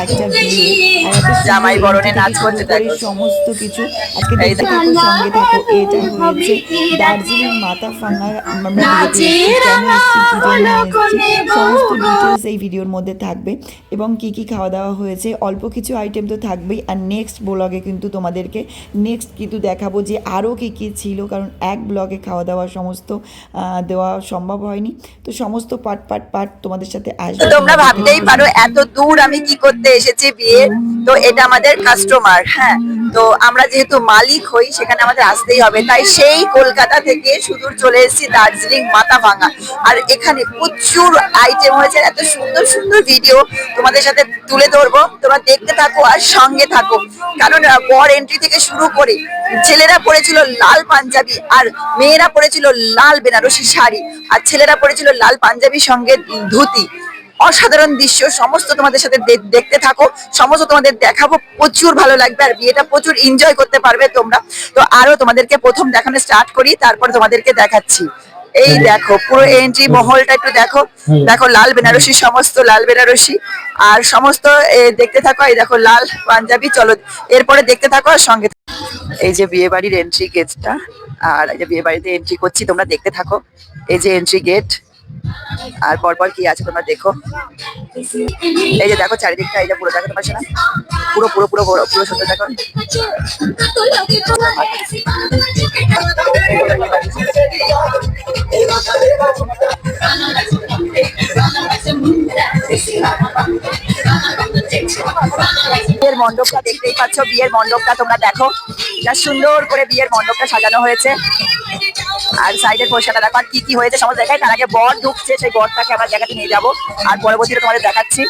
একটা বিয়ে আর এত জামাই সুন্দর বরণে এন্ট্রি নাচ থেকে শুরু করতে করে দেখো। সমস্ত কিছু আজকে এই দেখতে থাকো, সঙ্গে থাকো। এটা হয়েছে দার্জিলিং মাথা ভাঙার আমরা বিয়েতে এসেছি। কেন এসেছি, কী জন্য এসেছি, সমস্ত ডিটেলস এই ভিডিওর মধ্যে থাকবে। এবং কি কি খাওয়া দাওয়া হয়েছে, অল্প কিছু আইটেম তো থাকবেই। আর নেক্সট ব্লগে কিন্তু তোমাদেরকে নেক্সট কিন্তু দেখাবো যে আরও কী কী ছিল, কারণ এক ব্লগে খাওয়া দাওয়া সমস্ত দেওয়া সম্ভব হয়নি। তো সমস্ত পার্ট পার্ট পার্ট তোমাদের সাথে তো আসবে, তোমরা তোমরা দেখতে ভাবতেই থাকো। পারো এত দূর আমি কি করতে এসেছি বিয়ে। তো এটা আমাদের কাস্টমার, হ্যাঁ। তো আমরা যেহেতু মালিক হই সেখানে আমাদের আসতেই হবে, তাই সেই কলকাতা থেকে সুদূর চলে এসেছি দার্জিলিং মাথা ভাঙা। আর এখানে প্রচুর আইটেম হয়েছে, এত সুন্দর সুন্দর ভিডিও তোমাদের সাথে তুলে ধরবো, তোমরা দেখতে থাকো আর সঙ্গে থাকো। কারণ বর এন্ট্রি থেকে শুরু করে ছেলেরা পরেছিল লাল পাঞ্জাবি আর মেয়েরা পরেছিল লাল বেনারসি শাড়ি, আর ছেলেরা পরেছিল লাল পাঞ্জাবির সঙ্গে ধুতি। অসাধারণ দৃশ্য সমস্ত তোমাদের সাথে দেখতে থাকো, সমস্ত তোমাদের দেখাবো, প্রচুর ভালো লাগবে আর বিয়েটা প্রচুর এনজয় করতে পারবে তোমরা। তো আরো তোমাদেরকে প্রথম দেখানো স্টার্ট করি, তারপর তোমাদেরকে দেখাচ্ছি। এই দেখো পুরো এন্ট্রি মহলটা একটু দেখো, দেখো লাল বেনারসি, সমস্ত লাল বেনারসি আর সমস্ত দেখতে থাকো। এই দেখো লাল পাঞ্জাবি, চলো এরপরে দেখতে থাকো আর সঙ্গে থাকো। এই যে বিয়ে বাড়ির এন্ট্রি গেটটা, আর এই যে বিয়ে বাড়িতে এন্ট্রি করছি, তোমরা দেখতে থাকো। এই যে এন্ট্রি গেট, আর পরপর কি আছে তোমরা দেখো। এই যে দেখো চারিদিকটা, এই যে পুরো দেখো তোমার সাথে পুরো পুরো পুরো পুরো পুরো সুন্দর দেখো। বিয়ের মণ্ডপটা দেখতেই পাচ্ছ, বিয়ের মণ্ডপটা তোমরা দেখো, যা সুন্দর করে বিয়ের মণ্ডপটা সাজানো হয়েছে। আর সাইডের পোশাকটা দেখো, আর কি কি হয়েছে সমস্ত দেখায়। তার আগে বর ঢুকছে, সেই বরটাকে আমার জায়গাতে নিয়ে যাবো আর পরবর্তীতে তোমাদের দেখাচ্ছি।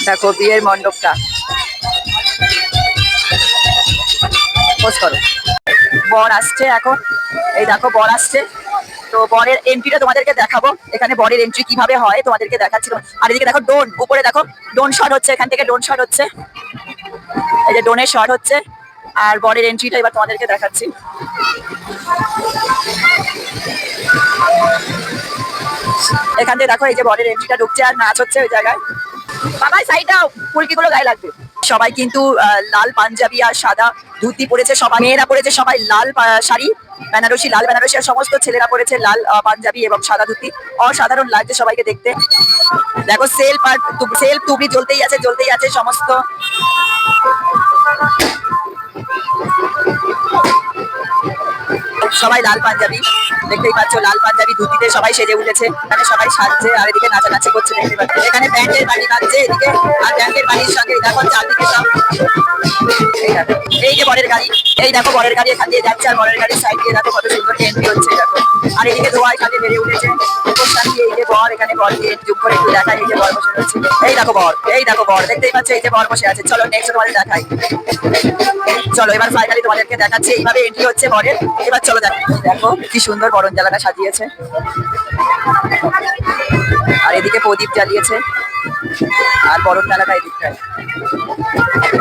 দেখো বিয়ের মণ্ডপটা, পোজ করো। বর আসছে এখন, এই দেখো বর আসছে। তো বরের এন্ট্রিটা তোমাদেরকে দেখাবো, এখানে বরের এন্ট্রি কিভাবে হয় তোমাদেরকে দেখাচ্ছিল। আর এদিকে দেখো ডোন, উপরে দেখো ডোন শট হচ্ছে, এখান থেকে ডোন শট হচ্ছে, এই যে ডোনের শট হচ্ছে। আর বরের এন্ট্রিটা এবার তোমাদেরকে দেখাচ্ছি। এখান থেকে দেখো এই যে বরের এন্ট্রিটা ঢুকছে আর নাচ হচ্ছে ওই জায়গায়। বাবাই সাইডটাও ফুলকিগুলো গায়ে লাগবে। সবাই কিন্তু লাল পাঞ্জাবি আর সাদা ধুতি পরেছে, সবাই মেয়েরা পরেছে সবাই লাল শাড়ি বেনারসি, লাল বেনারসি, আর সমস্ত ছেলেরা পরেছে লাল পাঞ্জাবি এবং সাদা ধুতি। অসাধারণ লাগছে সবাইকে দেখতে। দেখো সেলফ আর সেলফ টুবি জ্বলতেই আছে, জ্বলতেই আছে সমস্ত। সবাই লাল পাঞ্জাবি, দেখতেই পাচ্ছ লাল পাঞ্জাবি ধুতিতে সবাই সেজে উঠেছে। এখানে সবাই সাজছে আর এদিকে নাচানাচি করছে, দেখতে পাচ্ছ। এখানে ব্যান্ডের বাড়ি বাজছে এদিকে, আর ব্যান্ডের বাড়ির সঙ্গে দেখো চারদিকে সব। এই যে বরের গাড়ি, এই দেখো বরের গাড়ি এখান দিয়ে যাচ্ছে, আর বরের গাড়ির সাইড দিয়ে দেখো কত সুন্দর এন্ট্রি হচ্ছে দেখো। আর এদিকে ধোয়ায় সাথে বেড়ে উঠেছে উপস্থান দিয়ে। এই যে বর, এখানে বর দিয়ে চুপ করে একটু দেখায়, এই যে বর বসে রয়েছে। এই দেখো বর, এই দেখো বর, দেখতেই পাচ্ছ এই যে বর বসে আছে। চলো নেক্সট তোমাদের দেখাই। চলো এবার ফাইনালি তোমাদেরকে দেখাচ্ছি, এইভাবে এন্ট্রি হচ্ছে বরের। এবার চলো দেখো, দেখো কি সুন্দর বরণ জ্বালাটা সাজিয়েছে, আর এদিকে প্রদীপ জ্বালিয়েছে, আর বরণ জ্বালাটা এদিকটায়।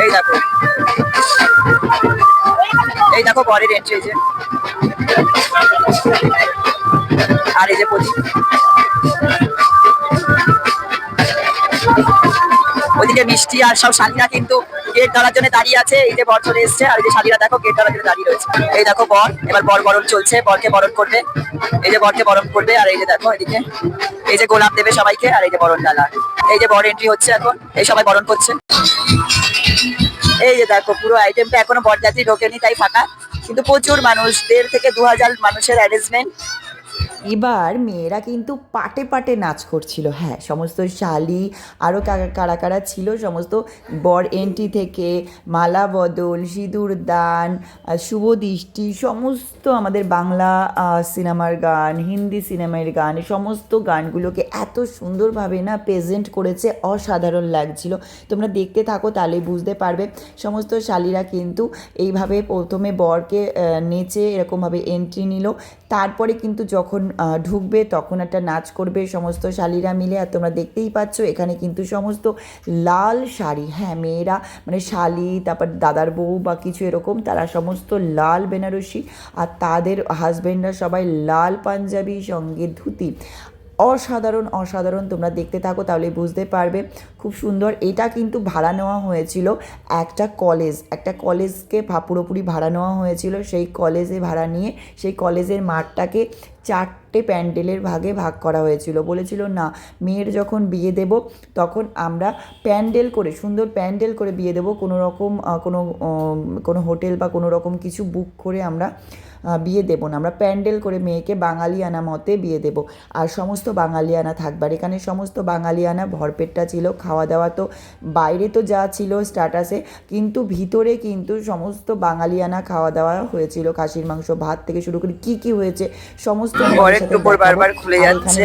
এই দেখো, এই দেখো বরের এন্ট্রি, এই যে, আর এই যে প্রদীপ। ওইদিকে মিষ্টি আর সব শালীরা কিন্তু গেট ধরার জন্য দাঁড়িয়ে আছে। এই যে বর চলে এসছে, আর এই যে শালীরা দেখো গেট ধরার জন্য দাঁড়িয়ে রয়েছে। এই দেখো বর, এবার বর বরণ চলছে, বরকে বরণ করবে। এই যে বরকে বরণ করবে, আর এই যে দেখো এদিকে এই যে গোলাপ দেবে সবাইকে, আর এই যে বরণ ডালা। এই যে বর এন্ট্রি হচ্ছে এখন, এই সবাই বরণ করছে। এই যে দেখো পুরো আইটেমটা এখনো বরযাত্রী ঢোকেনি তাই ফাঁকা, কিন্তু প্রচুর মানুষ, 1,500 থেকে 2,000 মানুষের অ্যারেঞ্জমেন্ট। এবার মেয়েরা কিন্তু পাটে পাটে নাচ করছিল। হ্যাঁ, সমস্ত শালি আরও কারা কারা ছিল, সমস্ত বর এন্ট্রি থেকে মালা বদল, সিঁদুর দান, শুভ দৃষ্টি, সমস্ত আমাদের বাংলা সিনেমার গান, হিন্দি সিনেমার গান, সমস্ত গানগুলোকে এত সুন্দরভাবে না প্রেজেন্ট করেছে, অসাধারণ লাগছিল। তোমরা দেখতে থাকো তাহলেই বুঝতে পারবে। সমস্ত শালিরা কিন্তু এইভাবে প্রথমে বরকে নেচে এরকমভাবে এন্ট্রি নিল, তারপরে কিন্তু যখন ঢুকবে তখন একটা নাচ করবে সমস্ত শালীরা মিলে। আর তোমরা দেখতেই পাচ্ছ এখানে কিন্তু সমস্ত লাল শাড়ি, হ্যাঁ মেয়েরা মানে শালি, তারপর দাদার বউ বা কিছু এরকম, তারা সমস্ত লাল বেনারসি, আর তাদের হাজব্যান্ডরা সবাই লাল পাঞ্জাবি সঙ্গে ধুতি। অসাধারণ অসাধারণ, তোমরা দেখতে থাকো তাহলে বুঝতে পারবে, খুব সুন্দর। এটা কিন্তু ভাড়া নেওয়া হয়েছিল একটা কলেজকে পুরোপুরি ভাড়া নেওয়া হয়েছিল। সেই কলেজে ভাড়া নিয়ে সেই কলেজের মাঠটাকে 4টে প্যান্ডেলের ভাগে ভাগ করা হয়েছিল। বলেছিল না, মেয়ের যখন বিয়ে দেব তখন আমরা প্যান্ডেল করে, সুন্দর প্যান্ডেল করে বিয়ে দেবো, কোনো রকম কোনো হোটেল বা কোনো রকম কিছু বুক করে আমরা বিয়ে দেবো না, আমরা প্যান্ডেল করে মেয়েকে বাঙালিয়ানা মতে বিয়ে দেবো। আর সমস্ত বাঙালিয়ানা থাকবে, আর এখানে সমস্ত বাঙালিয়ানা ভরপেটটা ছিল। খাওয়া দাওয়া তো বাইরে তো যা ছিল স্ট্যাটাসে, কিন্তু ভিতরে কিন্তু সমস্ত বাঙালিয়ানা খাওয়া দাওয়া হয়েছিল। খাসির মাংস, ভাত থেকে শুরু করে কি কি হয়েছে সমস্ত বরের টোপর বারবার খুলে যাচ্ছে,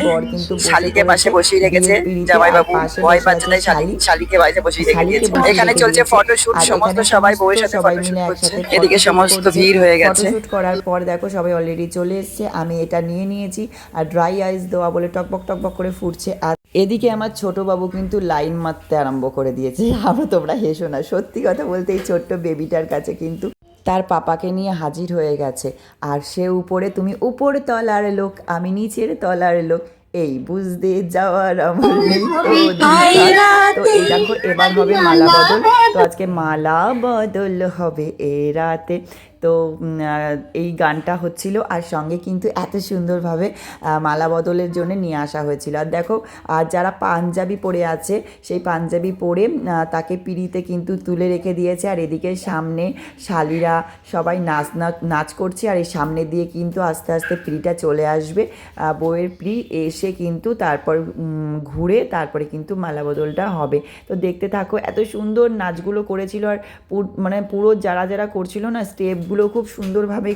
শালিকে পাশে বসিয়ে রেখেছে জামাইবাবু, ভয় পাচ্ছে না, শালিকে পাশে বসিয়ে রেখে দিয়েছে। এখানে চলছে ফটোশুট, সমস্ত সবাই বউয়ের সাথে ফটোশুট করছে, এদিকে সমস্ত ভিড় হয়ে গেছে। ফটোশুট করার পর দেখো সবাই অলরেডি চলে এসছে, আমি এটা নিয়ে নিয়েছি, আর ড্রাই আইস দেওয়া বলে টকবক টকবক করে ফুটছে। আর এদিকে আমার ছোট বাবু কিন্তু লাইন মারতে আরম্ভ করে দিয়েছে। আমরা, তোমরা হেসো না, সত্যি কথা বলতে এই ছোট্ট বেবিটার কাছে কিন্তু তার পাপাকে নিয়ে হাজির হয়ে গেছে। আর সে উপরে, তুমি উপর তলার লোক, আমি নিচের তলার লোক, এই বুঝতে যাওয়ার আমার নেই তো এই দেখো এবার হবে মালা বদল। তো আজকে মালা বদল হবে এ রাতে। তো এই গানটা হচ্ছিল, আর সঙ্গে কিন্তু এত সুন্দরভাবে মালা বদলের জন্য নিয়ে আসা হয়েছিল। আর দেখো, আর যারা পাঞ্জাবি পরে আছে সেই পাঞ্জাবি পরে তাকে পিঁড়িতে কিন্তু তুলে রেখে দিয়েছে। আর এদিকে সামনে শালিরা সবাই নাচ করছে, আর এই সামনে দিয়ে কিন্তু আস্তে আস্তে পিঁড়িটা চলে আসবে, বউয়ের পিঁড়ি এসে কিন্তু তারপর ঘুরে তারপরে কিন্তু মালা বদলটা হবে। তো দেখতে থাকো, এত সুন্দর নাচগুলো করেছিল। আর মানে পুরো যারা যারা করছিল না, স্টেপগুলো খুব সুন্দরভাবে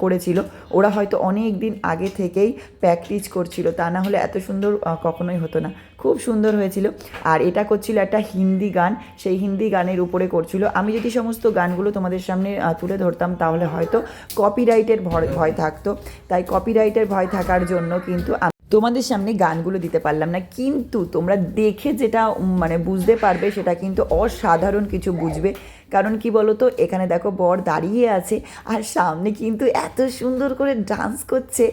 করেছিল। ওরা হয়তো অনেক দিন আগে থেকেই প্র্যাকটিস করছিল, তা না হলে এত সুন্দর কখনোই হতো না। খুব সুন্দর হয়েছিল। আর এটা করছিল একটা হিন্দি গান, সেই হিন্দি গানের উপরে করছিল। আমি যদি সমস্ত গানগুলো তোমাদের সামনে তুলে ধরতাম তাহলে হয়তো কপিরাইটের ভয় থাকতো, তাই কপিরাইটের ভয় থাকার জন্য কিন্তু তোমাদের সামনে গানগুলো দিতে পারলাম না। কিন্তু তোমরা দেখে যেটা মানে বুঝতে পারবে সেটা কিন্তু অসাধারণ কিছু বুঝবে। কারণ কি বলো তো, এখানে দেখো বর দাঁড়িয়ে আছে আর সামনে কিন্তু এত সুন্দর করে ডান্স করছে।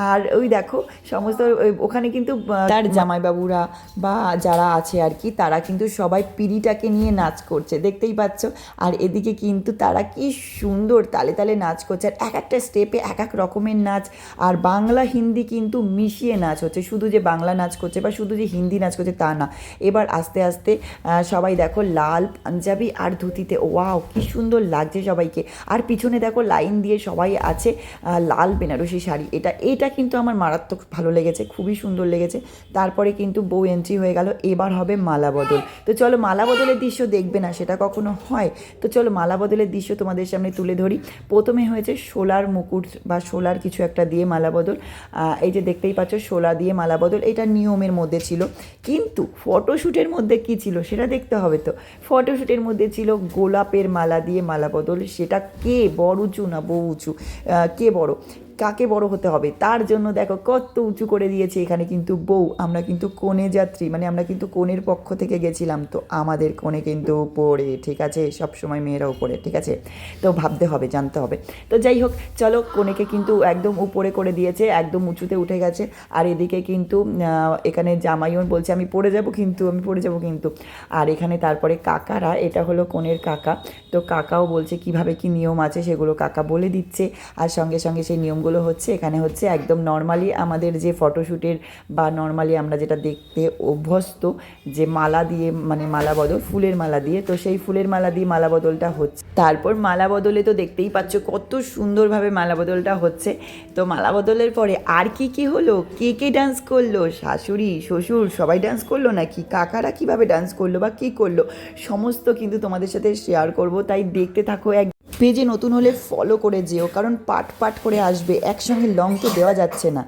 আর ওই দেখো সমস্ত ওখানে কিন্তু তার জামাইবাবুরা বা যারা আছে আর কি, তারা কিন্তু সবাই পিঁড়িটাকে নিয়ে নাচ করছে, দেখতেই পাচ্ছ। আর এদিকে কিন্তু তারা কি সুন্দর তালে তালে নাচ করছে, আর এক একটা স্টেপে এক এক রকমের নাচ। আর বাংলা হিন্দি কিন্তু মিশিয়ে নাচ হচ্ছে, শুধু যে বাংলা নাচ করছে বা শুধু যে হিন্দি নাচ করছে তা না। এবার আস্তে আস্তে সবাই দেখো লাল পাঞ্জাবি আর ধুতিতে, ওয়াও কি সুন্দর লাগছে সবাইকে। আর পিছনে দেখো লাইন দিয়ে সবাই আছে লাল বেনারসি শাড়ি, এটা কিন্তু আমার মারাত্মক ভালো লেগেছে, খুবই সুন্দর লেগেছে। তারপরে কিন্তু বউ এন্ট্রি হয়ে গেল, এবার হবে মালা বদল। তো চলো মালা বদলের দৃশ্য দেখবে না সেটা কখনো হয়, তো চলো মালা বদলের দৃশ্য তোমাদের সামনে তুলে ধরি। প্রথমে হয়েছে শোলার মুকুট বা শোলার কিছু একটা দিয়ে মালা বদল, এই যে দেখতেই পাচ্ছ শোলা দিয়ে মালা বদল, এটা নিয়মের মধ্যে ছিল। কিন্তু ফটোশ্যুটের মধ্যে কি ছিল সেটা দেখতে হবে। তো ফটোশ্যুটের মধ্যে ছিল গোলাপের মালা দিয়ে মালা বদল। সেটা কে বড় উঁচু না বউ উঁচু, কে বড়, কাকে বড় হতে হবে তার জন্য দেখো কত উঁচু করে দিয়েছে। এখানে কিন্তু বউ, আমরা কিন্তু কনে যাত্রী, মানে আমরা কিন্তু কনের পক্ষ থেকে গেছিলাম, তো আমাদের কনে কিন্তু উপরে, ঠিক আছে, সবসময় মেয়েরা উপরে, ঠিক আছে, তো ভাবতে হবে, জানতে হবে। তো যাই হোক, চলো কনেকে কিন্তু একদম উপরে করে দিয়েছে, একদম উঁচুতে উঠে গেছে। আর এদিকে কিন্তু এখানে জামাইও বলছে আমি পড়ে যাব কিন্তু, আমি পড়ে যাব কিন্তু। আর এখানে তারপরে কাকারা, এটা হলো কনের কাকা, তো কাকাও বলছে কিভাবে কি নিয়ম আছে সেগুলো কাকা বলে দিচ্ছে। আর সঙ্গে সঙ্গে সেই নিয়মগুলো হচ্ছে। এখানে হচ্ছে একদম নর্মালি আমাদের যে ফটোশ্যুটের বা নর্মালি আমরা যেটা দেখতে অভ্যস্ত, যে মালা দিয়ে মানে মালা বদল, ফুলের মালা দিয়ে, তো সেই ফুলের মালা দিয়ে মালা বদলটা হচ্ছে। তারপর মালা বদলে তো দেখতেই পাচ্ছ কত সুন্দরভাবে মালা বদলটা হচ্ছে। তো মালা বদলের পরে আর কি কি হলো, কে কে ডান্স করলো, শাশুড়ি শ্বশুর সবাই ডান্স করলো নাকি, কাকারা কিভাবে ডান্স করলো বা কী করলো, সমস্ত কিন্তু তোমাদের সাথে শেয়ার করব। তাই দেখতে থাকো। পেজে নতুন হলে ফলো করে যেও, কারণ পাট পাট করে আসবে, একসঙ্গে লং তো দেওয়া যাচ্ছে না।